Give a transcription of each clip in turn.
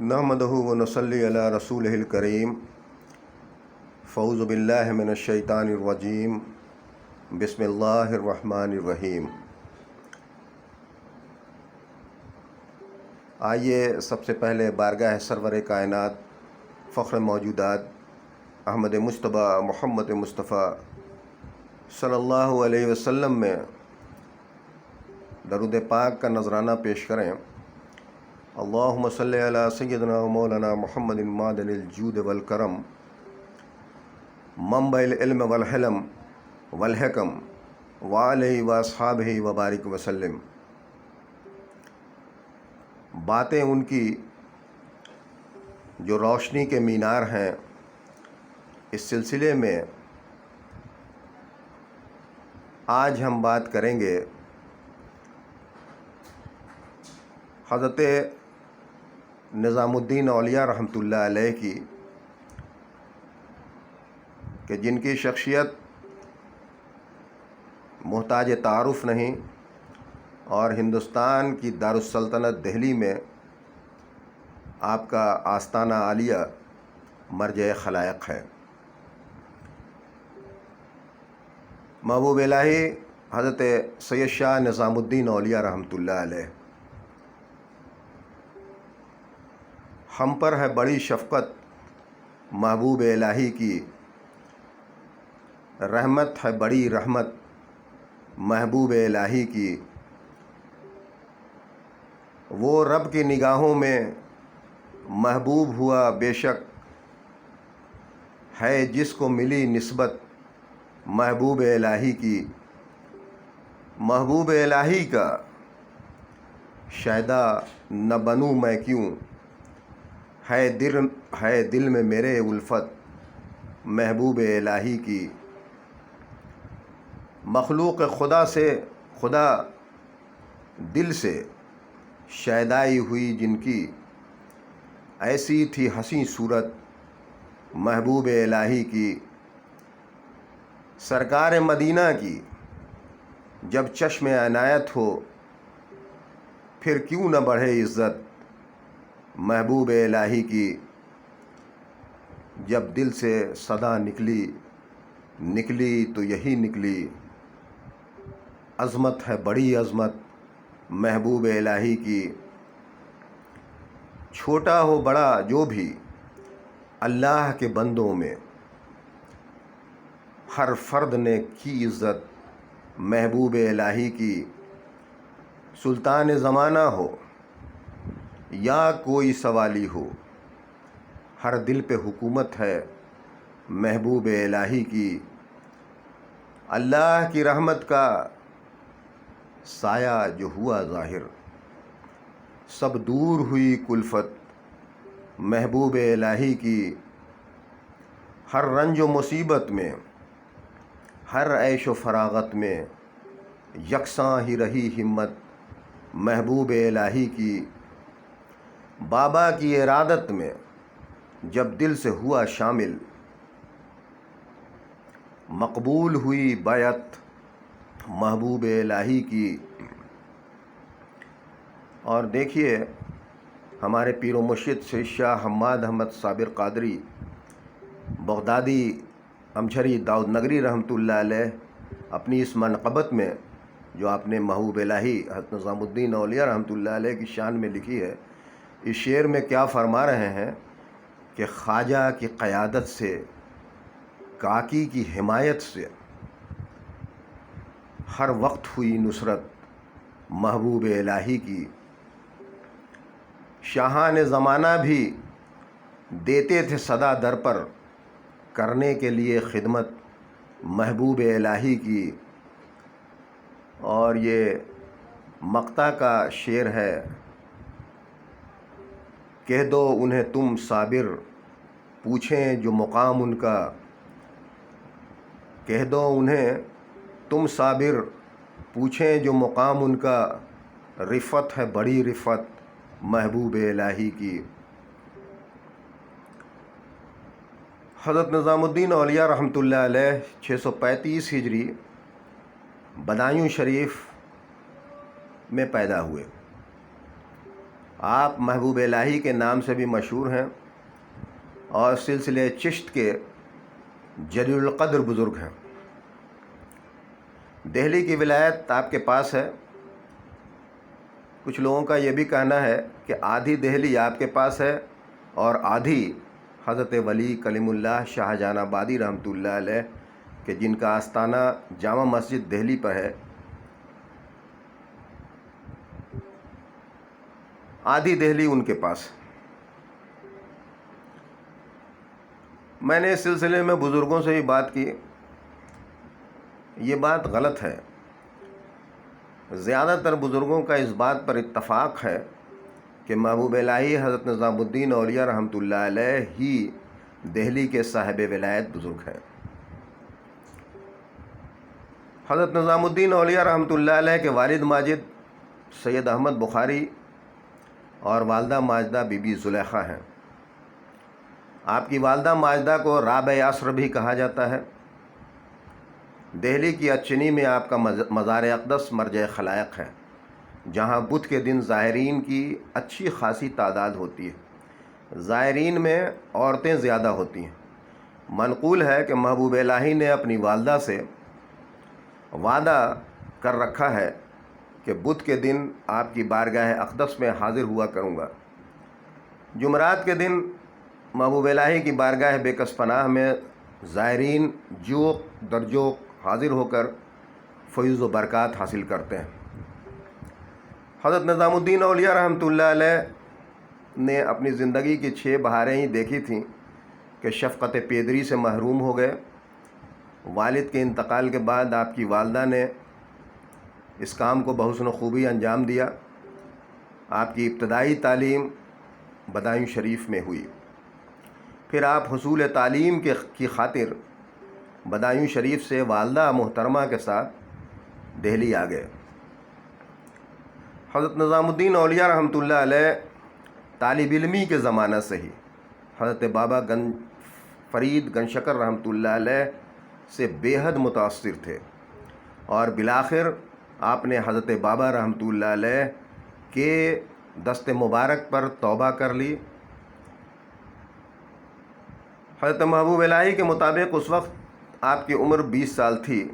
نحمدہ و نصلی علی رسولہ الکریم فاعوذ باللہ من الشیطان الرجیم بسم اللہ الرحمن الرحیم۔ آئیے سب سے پہلے بارگاہ سرور کائنات فخر موجودات احمد مجتبیٰ محمد مصطفیٰ صلی اللہ علیہ وسلم میں درود پاک کا نذرانہ پیش کریں۔ اللہم صلی علی سیدنا و مولانا محمد معدن الجود والکرم منبع العلم والحلم والحکم وعلیہ واصحابہ وبارک وسلم۔ باتیں ان کی جو روشنی کے مینار ہیں، اس سلسلے میں آج ہم بات کریں گے حضرت نظام الدین اولیاء رحمۃ اللہ علیہ کی، کہ جن کی شخصیت محتاج تعارف نہیں اور ہندوستان کی دارالسلطنت دہلی میں آپ کا آستانہ عالیہ مرجع خلائق ہے۔ محبوب الہی حضرت سید شاہ نظام الدین اولیاء رحمۃ اللہ علیہ، ہم پر ہے بڑی شفقت محبوب الہی کی، رحمت ہے بڑی رحمت محبوب الہی کی، وہ رب کی نگاہوں میں محبوب ہوا بے شک، ہے جس کو ملی نسبت محبوب الہی کی، محبوب الہی کا شیدا نہ بنوں میں کیوں، ہے دل میں میرے الفت محبوب الہی کی، مخلوق خدا سے خدا دل سے شیدائی ہوئی جن کی، ایسی تھی حسین صورت محبوب الہی کی، سرکار مدینہ کی جب چشم عنایت ہو، پھر کیوں نہ بڑھے عزت محبوب الہی کی، جب دل سے صدا نکلی تو یہی نکلی، عظمت ہے بڑی عظمت محبوب الہی کی، چھوٹا ہو بڑا جو بھی اللہ کے بندوں میں، ہر فرد نے کی عزت محبوب الہی کی، سلطان زمانہ ہو یا کوئی سوالی ہو، ہر دل پہ حکومت ہے محبوب الہی کی، اللہ کی رحمت کا سایہ جو ہوا ظاہر، سب دور ہوئی کلفت محبوب الہی کی، ہر رنج و مصیبت میں، ہر عیش و فراغت میں، یکساں ہی رہی ہمت محبوب الہی کی، بابا کی ارادت میں جب دل سے ہوا شامل، مقبول ہوئی بیعت محبوب الہی کی۔ اور دیکھیے، ہمارے پیر و مرشد سید شاہ حماد احمد صابر قادری بغدادی امجھری داؤد نگری رحمۃ اللہ علیہ اپنی اس منقبت میں جو آپ نے محبوب الہی حضرت نظام الدین اولیاء رحمۃ اللہ علیہ کی شان میں لکھی ہے، اس شعر میں کیا فرما رہے ہیں کہ خواجہ کی قیادت سے، کاکی کی حمایت سے، ہر وقت ہوئی نصرت محبوب الہی کی، شاہان زمانہ بھی دیتے تھے صدا در پر، کرنے کے لیے خدمت محبوب الہی کی۔ اور یہ مقطع کا شعر ہے، کہہ دو انہیں تم صابر، پوچھیں جو مقام ان کا، کہہ دو انہیں تم صابر، پوچھیں جو مقام ان کا، رفت ہے بڑی رفت محبوب الہی کی۔ حضرت نظام الدین اولیاء رحمۃ اللہ علیہ 635 ہجری بدایوں شریف میں پیدا ہوئے، آپ محبوب الہی کے نام سے بھی مشہور ہیں اور سلسلے چشت کے جلیل القدر بزرگ ہیں۔ دہلی کی ولایت آپ کے پاس ہے۔ کچھ لوگوں کا یہ بھی کہنا ہے کہ آدھی دہلی آپ کے پاس ہے اور آدھی حضرت ولی کلیم اللہ شاہ جہان آبادی رحمۃ اللہ علیہ کہ جن کا آستانہ جامع مسجد دہلی پر ہے، آدھی دہلی ان کے پاس۔ میں نے اس سلسلے میں بزرگوں سے بھی بات کی، یہ بات غلط ہے۔ زیادہ تر بزرگوں کا اس بات پر اتفاق ہے کہ محبوب الہی حضرت نظام الدین اولیاء رحمۃ اللہ علیہ ہی دہلی کے صاحب ولایت بزرگ ہیں۔ حضرت نظام الدین اولیاء رحمۃ اللہ علیہ کے والد ماجد سید احمد بخاری اور والدہ ماجدہ بی بی زلیخا ہیں۔ آپ کی والدہ ماجدہ کو رابع عصر بھی کہا جاتا ہے۔ دہلی کی اچنی میں آپ کا مزار اقدس مرجع خلائق ہے، جہاں بدھ کے دن زائرین کی اچھی خاصی تعداد ہوتی ہے۔ زائرین میں عورتیں زیادہ ہوتی ہیں۔ منقول ہے کہ محبوب الہی نے اپنی والدہ سے وعدہ کر رکھا ہے کہ بدھ کے دن آپ کی بارگاہ اقدس میں حاضر ہوا کروں گا۔ جمعرات کے دن محبوب الہی کی بارگاہ بے کس پناہ میں زائرین جوق در جوق حاضر ہو کر فیض و برکات حاصل کرتے ہیں۔ حضرت نظام الدین اولیاء رحمۃ اللہ علیہ نے اپنی زندگی کی 6 بہاریں ہی دیکھی تھیں کہ شفقت پیدری سے محروم ہو گئے۔ والد کے انتقال کے بعد آپ کی والدہ نے اس کام کو بحسن و خوبی انجام دیا۔ آپ کی ابتدائی تعلیم بدایوں شریف میں ہوئی، پھر آپ حصول تعلیم کی خاطر بدایوں شریف سے والدہ محترمہ کے ساتھ دہلی آ گئے۔ حضرت نظام الدین اولیاء رحمۃ اللہ علیہ طالب علمی کے زمانہ سے ہی حضرت بابا فرید گن شکر رحمۃ اللہ علیہ سے بے حد متاثر تھے اور بالآخر آپ نے حضرت بابا رحمۃ اللہ علیہ کے دست مبارک پر توبہ کر لی۔ حضرت محبوب الہی کے مطابق اس وقت آپ کی عمر 20 سال تھی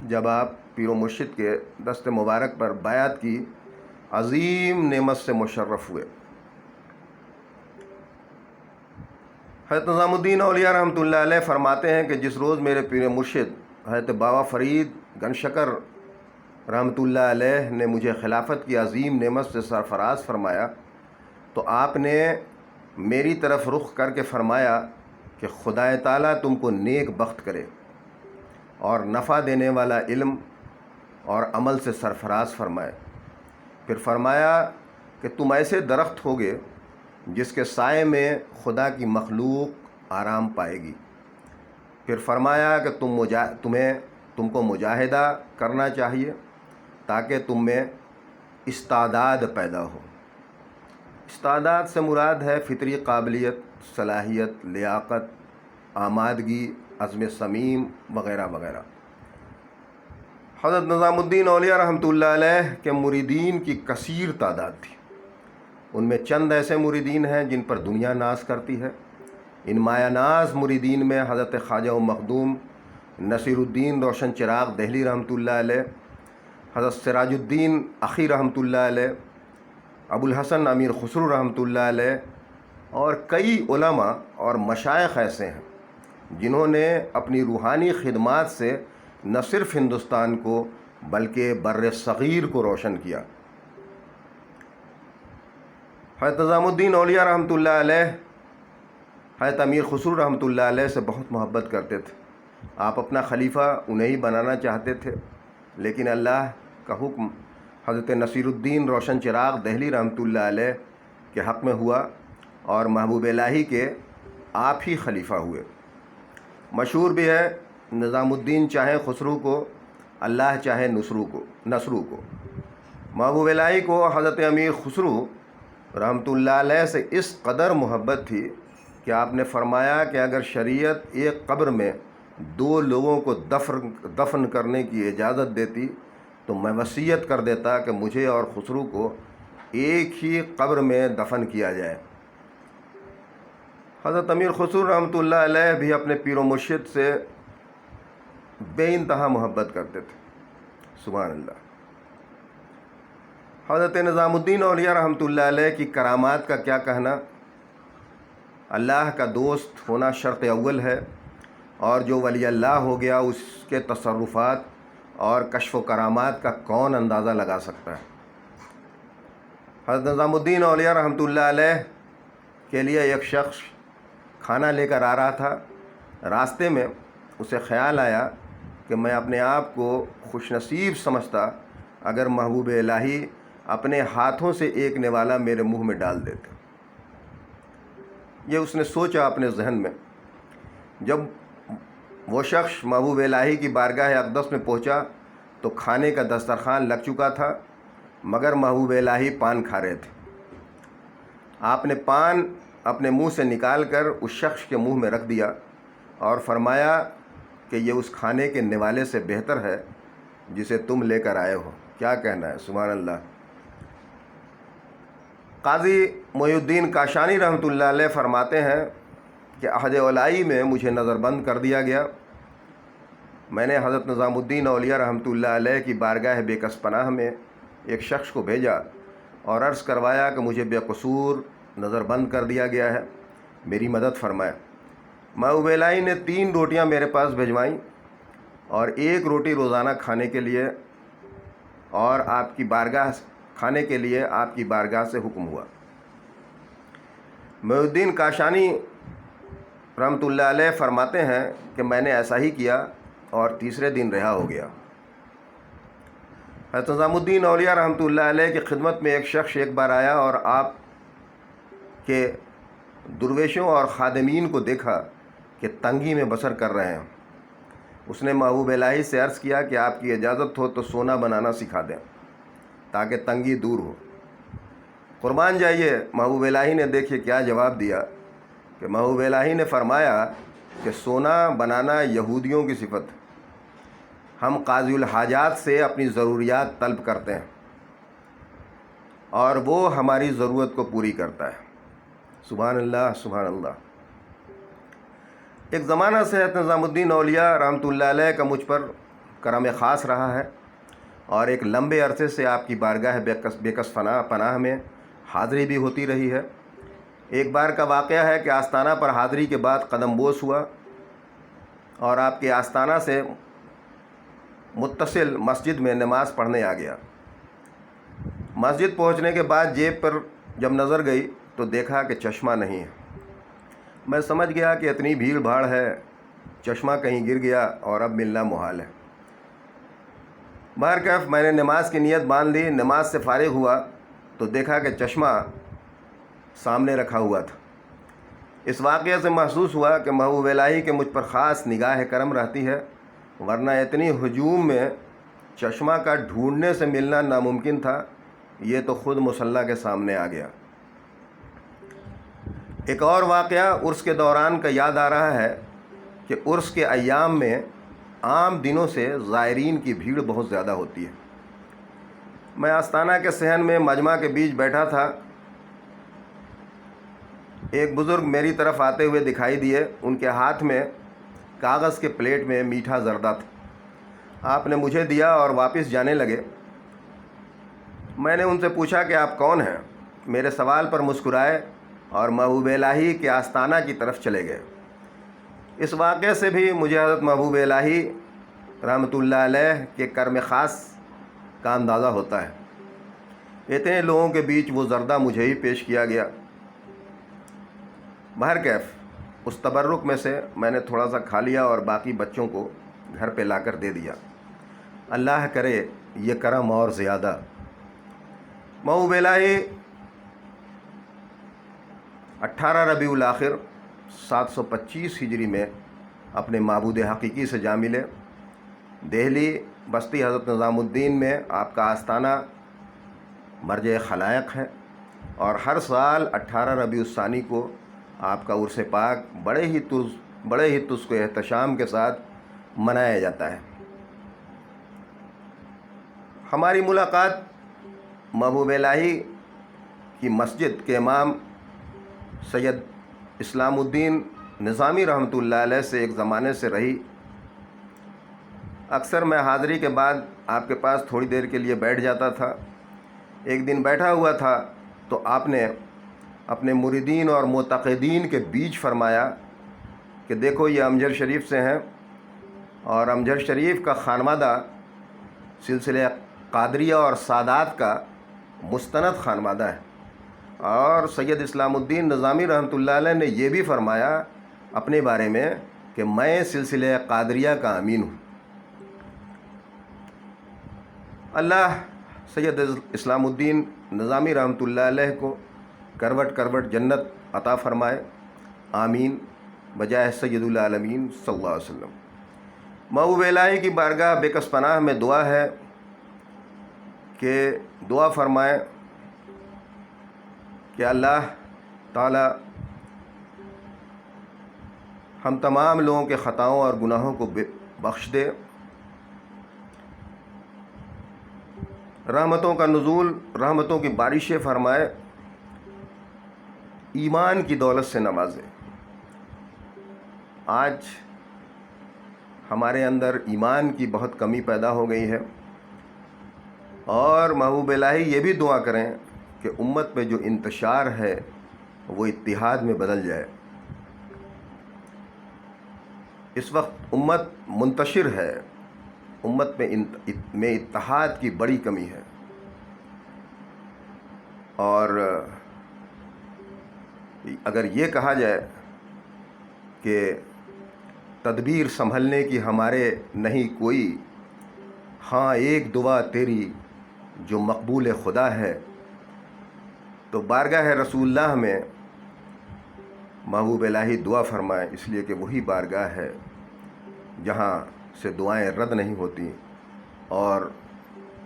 جب آپ پیر و مرشد کے دست مبارک پر بیعت کی عظیم نعمت سے مشرف ہوئے۔ حضرت نظام الدین اولیاء رحمۃ اللہ علیہ فرماتے ہیں کہ جس روز میرے پیر مرشد حضرت بابا فرید گن شکر رحمۃ اللہ علیہ نے مجھے خلافت کی عظیم نعمت سے سرفراز فرمایا تو آپ نے میری طرف رخ کر کے فرمایا کہ خدا تعالیٰ تم کو نیک بخت کرے اور نفع دینے والا علم اور عمل سے سرفراز فرمائے۔ پھر فرمایا کہ تم ایسے درخت ہوگے جس کے سائے میں خدا کی مخلوق آرام پائے گی۔ پھر فرمایا کہ تم کو مجاہدہ کرنا چاہیے تاکہ تم میں استعداد پیدا ہو۔ استعداد سے مراد ہے فطری قابلیت، صلاحیت، لیاقت، آمادگی، عزم صمیم وغیرہ وغیرہ۔ حضرت نظام الدین اولیاء رحمۃ اللہ علیہ کے مریدین کی کثیر تعداد تھی۔ ان میں چند ایسے مریدین ہیں جن پر دنیا ناز کرتی ہے۔ ان مایہ ناز مریدین میں حضرت خواجہ و مخدوم نصیر الدین روشن چراغ دہلی رحمۃ اللہ علیہ، حضرت سراج الدین اخی رحمۃ اللہ علیہ، ابو الحسن امیر خسرو رحمۃ اللہ علیہ اور کئی علماء اور مشائخ ایسے ہیں جنہوں نے اپنی روحانی خدمات سے نہ صرف ہندوستان کو بلکہ بر صغیر کو روشن کیا۔ حضرت نظام الدین اولیاء رحمۃ اللہ علیہ حضرت امیر خسرو رحمۃ اللہ علیہ سے بہت محبت کرتے تھے۔ آپ اپنا خلیفہ انہیں ہی بنانا چاہتے تھے، لیکن اللہ کا حکم حضرت نصیر الدین روشن چراغ دہلی رحمۃ اللہ علیہ کے حق میں ہوا اور محبوب الہی کے آپ ہی خلیفہ ہوئے۔ مشہور بھی ہے، نظام الدین چاہے خسرو کو، اللہ چاہے نصرو کو۔ محبوب الہی کو حضرت امیر خسرو رحمۃ اللہ علیہ سے اس قدر محبت تھی کہ آپ نے فرمایا کہ اگر شریعت ایک قبر میں 2 لوگوں کو دفن کرنے کی اجازت دیتی تو میں وصیت کر دیتا کہ مجھے اور خسرو کو ایک ہی قبر میں دفن کیا جائے۔ حضرت امیر خسرو رحمۃ اللہ علیہ بھی اپنے پیر و مرشد سے بے انتہا محبت کرتے تھے۔ سبحان اللہ۔ حضرت نظام الدین اولیاء رحمۃ اللہ علیہ کی کرامات کا کیا کہنا۔ اللہ کا دوست ہونا شرط اول ہے، اور جو ولی اللہ ہو گیا اس کے تصرفات اور کشف و کرامات کا کون اندازہ لگا سکتا ہے۔ حضرت نظام الدین اولیاء رحمۃ اللہ علیہ کے لیے ایک شخص کھانا لے کر آ رہا تھا۔ راستے میں اسے خیال آیا کہ میں اپنے آپ کو خوش نصیب سمجھتا اگر محبوب الہی اپنے ہاتھوں سے ایک نوالا میرے منہ میں ڈال دیتے۔ یہ اس نے سوچا اپنے ذہن میں۔ جب وہ شخص محبوب الہی کی بارگاہ اقدس میں پہنچا تو کھانے کا دسترخوان لگ چکا تھا، مگر محبوب الہی پان کھا رہے تھے۔ آپ نے پان اپنے منہ سے نکال کر اس شخص کے منہ میں رکھ دیا اور فرمایا کہ یہ اس کھانے کے نوالے سے بہتر ہے جسے تم لے کر آئے ہو۔ کیا کہنا ہے، سبحان اللہ۔ قاضی محی الدین کاشانی رحمۃ اللہ علیہ فرماتے ہیں کہ عہد اولائی میں مجھے نظر بند کر دیا گیا۔ میں نے حضرت نظام الدین اولیاء رحمۃ اللہ علیہ کی بارگاہ بے کس پناہ میں ایک شخص کو بھیجا اور عرض کروایا کہ مجھے بے قصور نظر بند کر دیا گیا ہے، میری مدد فرمائے۔ محبوب الہی نے 3 روٹیاں میرے پاس بھیجوائیں اور 1 روٹی روزانہ کھانے کے لیے، اور آپ کی بارگاہ کھانے کے لیے آپ کی بارگاہ سے حکم ہوا۔ محی الدین کاشانی رحمۃ اللہ علیہ فرماتے ہیں کہ میں نے ایسا ہی کیا اور تیسرے دن رہا ہو گیا۔ حضرت نظام الدین اولیاء رحمۃ اللہ علیہ کی خدمت میں ایک شخص ایک بار آیا اور آپ کے درویشوں اور خادمین کو دیکھا کہ تنگی میں بسر کر رہے ہیں۔ اس نے محبوب الہی سے عرض کیا کہ آپ کی اجازت ہو تو سونا بنانا سکھا دیں تاکہ تنگی دور ہو۔ قربان جائیے، محبوب الہی نے دیکھیے کیا جواب دیا کہ محبوب الہی نے فرمایا کہ سونا بنانا یہودیوں کی صفت ہے، ہم قاضی الحاجات سے اپنی ضروریات طلب کرتے ہیں اور وہ ہماری ضرورت کو پوری کرتا ہے۔ سبحان اللہ، سبحان اللہ۔ ایک زمانہ سے حضرت نظام الدین اولیاء رحمۃ اللہ علیہ کا مجھ پر کرم خاص رہا ہے، اور ایک لمبے عرصے سے آپ کی بارگاہ بے کس پناہ میں حاضری بھی ہوتی رہی ہے۔ ایک بار کا واقعہ ہے کہ آستانہ پر حاضری کے بعد قدم بوس ہوا اور آپ کے آستانہ سے متصل مسجد میں نماز پڑھنے آ گیا۔ مسجد پہنچنے کے بعد جیب پر جب نظر گئی تو دیکھا کہ چشمہ نہیں ہے۔ میں سمجھ گیا کہ اتنی بھیڑ بھاڑ ہے، چشمہ کہیں گر گیا اور اب ملنا محال ہے۔ بہرکیف میں نے نماز کی نیت باندھ لی۔ نماز سے فارغ ہوا تو دیکھا کہ چشمہ سامنے رکھا ہوا تھا۔ اس واقعے سے محسوس ہوا کہ محبوب الہی کے مجھ پر خاص نگاہ کرم رہتی ہے، ورنہ اتنی ہجوم میں چشمہ کا ڈھونڈنے سے ملنا ناممکن تھا۔ یہ تو خود مصلی کے سامنے آ گیا۔ ایک اور واقعہ عرس کے دوران کا یاد آ رہا ہے کہ عرس کے ایام میں عام دنوں سے زائرین کی بھیڑ بہت زیادہ ہوتی ہے۔ میں آستانہ کے صحن میں مجمع کے بیچ بیٹھا تھا۔ ایک بزرگ میری طرف آتے ہوئے دکھائی دیے۔ ان کے ہاتھ میں کاغذ کے پلیٹ میں میٹھا زردہ تھا۔ آپ نے مجھے دیا اور واپس جانے لگے۔ میں نے ان سے پوچھا کہ آپ کون ہیں؟ میرے سوال پر مسکرائے اور محبوب الہی کے آستانہ کی طرف چلے گئے۔ اس واقعے سے بھی مجھے حضرت محبوب الہی رحمۃ اللہ علیہ کے کرم خاص کا اندازہ ہوتا ہے۔ اتنے لوگوں کے بیچ وہ زردہ مجھے ہی پیش کیا گیا۔ بہرکیف اس تبرک میں سے میں نے تھوڑا سا کھا لیا اور باقی بچوں کو گھر پہ لا کر دے دیا۔ اللہ کرے یہ کرم اور زیادہ۔ محبوب الہی 18 ربیع الاخر 725 ہجری میں اپنے معبود حقیقی سے جا ملے۔ دہلی بستی حضرت نظام الدین میں آپ کا آستانہ مرجع خلائق ہے، اور ہر سال 18 ربیع الثانی کو آپ کا عرس پاک بڑے ہی تسک و احتشام کے ساتھ منایا جاتا ہے۔ ہماری ملاقات محبوب الہی کی مسجد کے امام سید اسلام الدین نظامی رحمۃ اللہ علیہ سے ایک زمانے سے رہی۔ اکثر میں حاضری کے بعد آپ کے پاس تھوڑی دیر کے لیے بیٹھ جاتا تھا۔ ایک دن بیٹھا ہوا تھا تو آپ نے اپنے مریدین اور معتقدین کے بیچ فرمایا کہ دیکھو یہ امجر شریف سے ہیں، اور امجر شریف کا خانوادہ سلسلہ قادریہ اور سادات کا مستند خانوادہ ہے، اور سید اسلام الدین نظامی رحمۃ اللہ علیہ نے یہ بھی فرمایا اپنے بارے میں کہ میں سلسلہ قادریہ کا امین ہوں۔ اللہ سید اسلام الدین نظامی رحمۃ اللہ علیہ کو کروٹ کروٹ جنت عطا فرمائے، آمین، بجائے سید العالمین صلی اللہ علیہ وسلم۔ محبوب الہی کی بارگاہ بے کس پناہ میں دعا ہے کہ دعا فرمائے کہ اللہ تعالی ہم تمام لوگوں کے خطاؤں اور گناہوں کو بخش دے، رحمتوں کا نزول، رحمتوں کی بارشیں فرمائے، ایمان کی دولت سے نوازے۔ آج ہمارے اندر ایمان کی بہت کمی پیدا ہو گئی ہے، اور محبوب الہی یہ بھی دعا کریں کہ امت میں جو انتشار ہے وہ اتحاد میں بدل جائے۔ اس وقت امت منتشر ہے، امت میں اتحاد کی بڑی کمی ہے، اور اگر یہ کہا جائے کہ تدبیر سنبھلنے کی ہمارے نہیں کوئی، ہاں ایک دعا تیری جو مقبول خدا ہے، تو بارگاہ رسول اللہ میں محبوب الہی دعا فرمائے، اس لیے کہ وہی بارگاہ ہے جہاں سے دعائیں رد نہیں ہوتی اور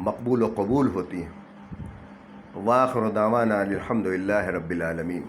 مقبول و قبول ہوتی ہیں۔ وآخر دعوانا الحمد للہ رب العالمین۔